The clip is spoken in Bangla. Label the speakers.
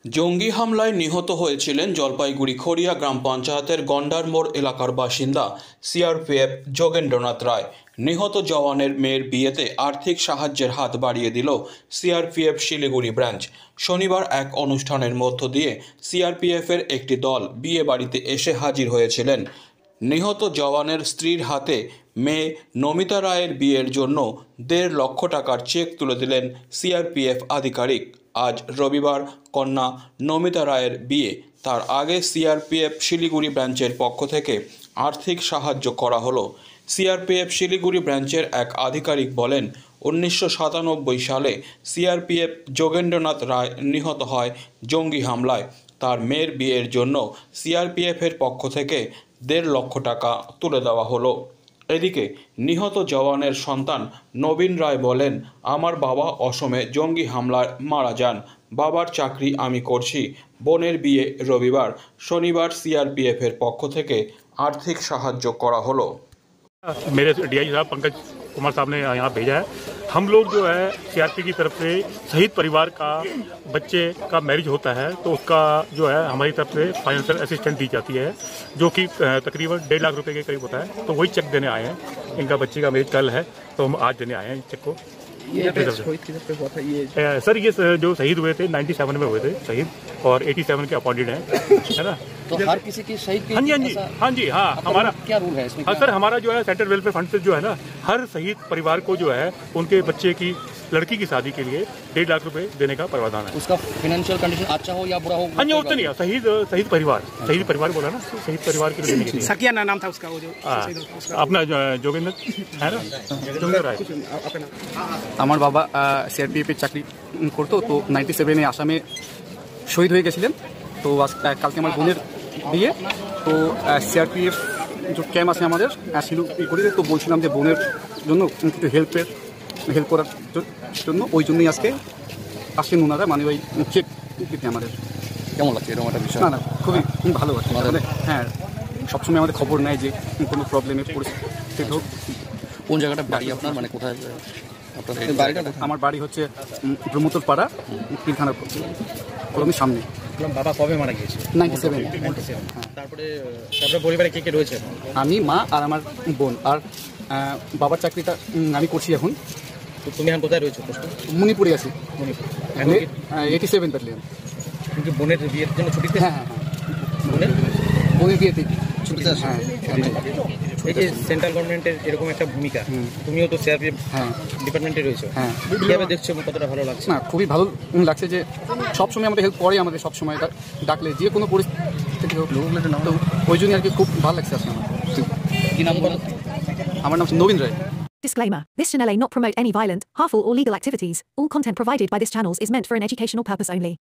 Speaker 1: জঙ্গি হামলায় নিহত হয়েছিলেন জলপাইগুড়ি খড়িয়া গ্রাম পঞ্চায়েতের গন্ডার মোড় এলাকার বাসিন্দা সিআরপিএফ যোগেন্দ্রনাথ রায়। নিহত জওয়ানের মেয়ের বিয়েতে আর্থিক সাহায্যের হাত বাড়িয়ে দিল সিআরপিএফ শিলিগুড়ি ব্রাঞ্চ। শনিবার এক অনুষ্ঠানের মধ্য দিয়ে সিআরপিএফের একটি দল বিয়ে বাড়িতে এসে হাজির হয়েছিলেন। নিহত জওয়ানের স্ত্রীর হাতে মেয়ে নমিতা রায়ের বিয়ের জন্য ১.৫ লক্ষ টাকার চেক তুলে দিলেন সিআরপিএফ আধিকারিক। আজ রবিবার কন্যা নমিতা রায়ের বিয়ে, তার আগে সিআরপিএফ শিলিগুড়ি ব্রাঞ্চের পক্ষ থেকে আর্থিক সাহায্য করা হলো। সিআরপিএফ শিলিগুড়ি ব্রাঞ্চের এক আধিকারিক বলেন, 1997 সালে সিআরপিএফ যোগেন্দ্রনাথ রায় নিহত হয় জঙ্গি হামলায়। তার মেয়ের বিয়ের জন্য সিআরপিএফের পক্ষ থেকে ১.৫ লক্ষ টাকা তুলে দেওয়া হলো। এদিকে নিহত জওয়ানের সন্তান নবীন রায় বলেন, আমার বাবা অসমে জঙ্গি হামলায় মারা যান। বাবার চাকরি আমি করছি। বোনের বিয়ে রবিবার। শনিবার সিআরপিএফের পক্ষ থেকে আর্থিক সাহায্য করা হলো।
Speaker 2: मेरे डीआई साहब पंकज कुमार साहब ने यहाँ भेजा है। हम लोग जो है सीआरपी की तरफ से शहीद परिवार का बच्चे का मैरिज होता है तो उसका जो है हमारी तरफ से फाइनेंशियल असिस्टेंस दी जाती है, जो कि तकरीबन 1.5 लाख रुपए के करीब होता है। तो वही चेक देने आए हैं। इनका बच्चे का मैरिज कल है तो हम आज देने आए हैं चेक को। सर ये जो शहीद हुए थे 97 में हुए थे शहीद, और 87 के अपॉइंटेड हैं, है ना।
Speaker 3: तो हर किसी की शहीद के
Speaker 2: हाँ हमारा
Speaker 3: क्या रूल है इसमें?
Speaker 2: हाँ सर, हमारा जो है सेंट्रल वेलफेयर फंड से जो है ना, हर शहीद परिवार को जो है उनके बच्चे की लड़की की शादी के लिए 1.5 लाख रुपए देने का प्रावधान है।
Speaker 3: उसका फाइनेंशियल कंडीशन अच्छा हो या बुरा हो?
Speaker 2: हाँ जी, और तो नहीं है। शहीद परिवार बोला ना, शहीद परिवार के लिए देने के लिए।
Speaker 4: सकिया नाम था उसका, वो जो
Speaker 2: अपना जोगेंद्र है ना, जोगेंद्र राय।
Speaker 5: আমার বাবা সিআরপিএফ এর চাকরি করতো, তো 97-এ আসামে শহীদ হয়ে গেছিলেন। তো কালকে আমার বোনের বিয়ে, তো সিআরপিএফ যে ক্যাম্প আছে আমাদের শিলিগুড়িতে, তো বলছিলাম যে বোনের জন্য কিছু হেল্প করার জন্য, ওই জন্যই আজকে আসেন ওনারা, মানে ওই চেক দিতে আমাদের।
Speaker 3: কেমন লাগছে এরকম একটা বিষয়?
Speaker 5: না খুবই ভালো লাগছে। মানে হ্যাঁ, সবসময় আমাদের খবর নেয় যে কোনো প্রবলেমের পরিস্থিতি হোক।
Speaker 3: কোন জায়গাটা বাড়ি আপনার, মানে কোথায় আপনার বাড়িটা?
Speaker 5: আমার বাড়ি হচ্ছে ব্রহ্মতর পাড়া, তিন থানার কলোনির সামনে।
Speaker 4: বাবা কবে মারা গিয়েছে?
Speaker 5: 97।
Speaker 4: তারপরে পরিবারে কে কে রয়েছে?
Speaker 5: আমি, মা আর আমার বোন। আর বাবার চাকরিটা আমি করছি এখন।
Speaker 4: তুমি এখন কোথায় রয়েছো?
Speaker 5: মণিপুরে আছি। 87 ব্যাটালিয়ন।
Speaker 4: কিন্তু বোনের বিয়ের জন্য ছুটিতে?
Speaker 5: হ্যাঁ, বোনের বিয়েতে ছুটিতে আছে।
Speaker 4: এই যে সেন্ট্রাল গভর্নমেন্টের এরকম একটা ভূমিকা, তুমিও তো সিআরপিএফ ডিপার্টমেন্টে রয়েছো, কিভাবে দেখছো, কতটা ভালো লাগছে?
Speaker 5: না খুবই ভালো লাগছে যে সবসময় আমাদের হেল্প করে, আমাদের সবসময় ডাকলে যে কোনো পরিস্থিতি হোক, তো ওই জন্য আর কি খুব ভালো লাগছে আজকে আমার।
Speaker 3: কি নাম বলো?
Speaker 5: আমার নাম নবীন রায়।
Speaker 6: Disclaimer. This channel may not promote any violent, harmful or legal activities. All content provided by this channel is meant for an educational purpose only.